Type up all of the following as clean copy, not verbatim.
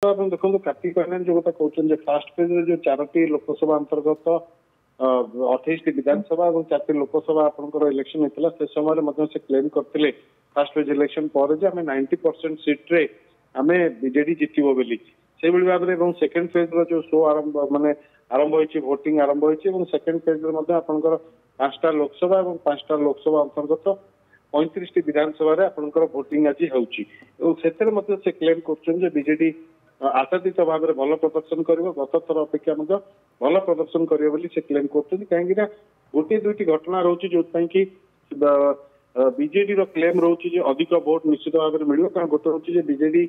देखो कार्तिक फाइनान्स जो कथा कहते फास्ट फेज जो 4टी लोकसभा अंतर्गत 28टी विधानसभा और 4टी लोकसभा आपंकर इलेक्शन होता से समय से क्लेम करते फास्ट फेज इलेक्शन पर 90% सीट्रे आम बीजेडी जितबो बोली से भाव में सेकेंड फेज जो शो आरंभ माने आरंभ होती भोटिंग आरंभ होती सेकेंड फेज आपंकर 5टा लोकसभा और 5टा लोकसभा अंतर्गत 35टी विधानसभा आपंकर भोटिंग आज होती क्लेम कर बीजेडी आशातीत भाव में भल प्रदर्शन कर गत थर अपेक्षा भल प्रदर्शन कर क्लेम कर कहीं गोटे दुईटी घटना रोचे जो कि बीजेडी क्लेम रोचे अधिक भोट निश्चित भाव में मिल कारण गोटे रोचे बीजेडी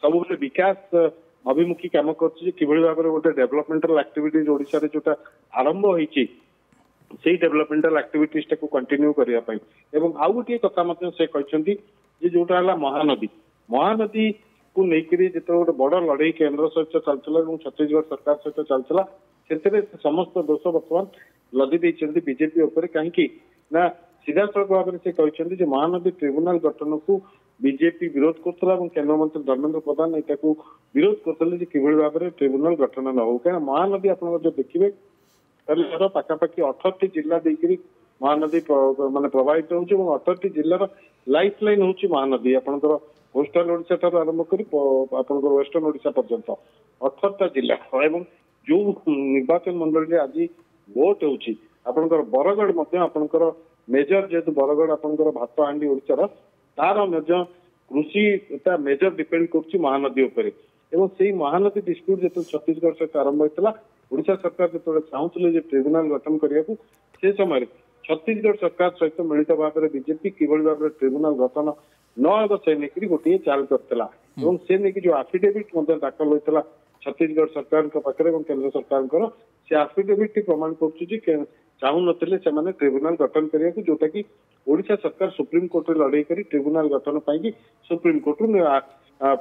सब विकास अभिमुखी कम कर भाव में गोटे डेभलपमेंटाल एक्टिविटीज ओडिशा रे जोटा आरंभ होती से डेभलपमेंटाल एक्टिविटीज टाक कंटिन्यू करने आउ गोटे कथा से कहते जोटा है महानदी महानदी को लेकर जो गोटे बड़ लड़ई केन्द्र सहित चलता छत्तीसगढ़ सरकार सहित चलता से समस्त दोष बर्तमान लदी बीजेपी उपर कहीं ना सीधा सड़क भाव में से कहते महानदी ट्रिब्यूनाल गठन को बीजेपी विरोध करता केन्द्र मंत्री धर्मेन्द्र प्रधान यहाँ विरोध करते कि भाव में ट्रिब्यूनाल गठन न हो कहीं महानदी आप देखिए पाखापाखि 18टी जिला देकर महानदी माने प्रभावित होची 18टी जिलार लाइफ लाइन होची महानदी आपनकर कोस्टल ओडिशा ठार आरंभ करी आपनकर वेस्टर्न ओडिशा पर्यंत 18टा जिला एवं जो निर्वाचन मंडल आज भोट होची आपनकर बरगढ़ मध्य आपनकर मेजर जेतु बरगढ़ आपनकर भात हांडी ओडिशा तार मध्य कृषि मेजर डिपेंड करची महानदी उपरे एवं से महानदी डिस्प्यूट जो छत्तीसगढ़ सहित आरंभ होता ओडिशा सरकार जो चाहूले ट्रिब्यूनाल गठन करने को से समय छत्तीसगढ़ सरकार सहित मिलित भाव में बीजेपी किभली भाव में ट्रिब्यूनाल गठन न से नहीं गोटे चाल करता से नहीं जो आफिडेविट दाखल होता छत्तीसगढ़ सरकार पाखे केन्द्र सरकार से आफिडेविट प्रमाण कर चाहू नथिले से ट्रिब्यूनाल गठन करने को जोटा कि ओडिशा सरकार सुप्रीम कोर्ट में लड़ाई कर ट्रिब्यूनाल गठन पाई सुप्रीम कोर्ट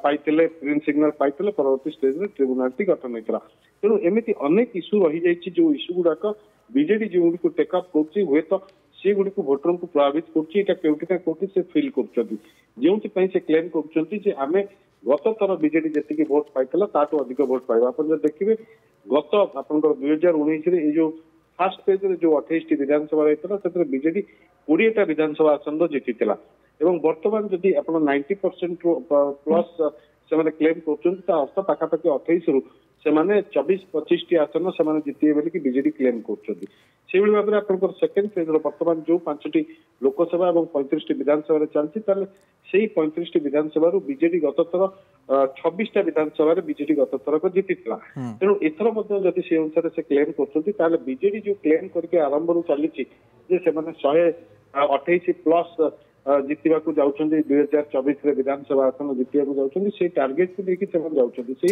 पाइले ग्रीन सिग्नल पाइले परवर्ती स्टेज में ट्रिब्यूनाल टी गठन होता तेणु एमती अनेक इश्यू रही जाइए जो इश्यू गुड़ाक बीजेडी जो गुड़ी को टेकअप कर हुए तो सी गुड़ी को भोटर को प्रभावित कर से फिल कर से क्लेम कर गत थर बीजेडी जी भोट पाई ताठू अधिक भोट पाइबा आप देखिए गत आप 2019 जो फास्ट फेज जो 28टी विधानसभा रहता से बीजेडी 20टा विधानसभा आसन जीति एवं बर्तमान जदि आप 90% प्लस से क्लेम कर पाखापाखि 28 रु से 24-25टी आसन से जीते बोलिकी बीजेडी क्लेम कर भाव में आप सेकेंड फेज बर्तमान जो 5टी लोकसभा और 35टी विधानसभा चलती से 35टी विधानसभा बीजेडी गत थर 26टा विधानसभा बीजेडी गत थर को जीति तेणु एथर जदि से अनुसार से क्लेम कर बीजेडी जो क्लेम करके आरंभ चली 128 प्लस जितवा को जाउछन्ती 2024 रे विधानसभा आसन जितिया को जाउछन्ती से टारगेट को लेके से जाउछन्ती।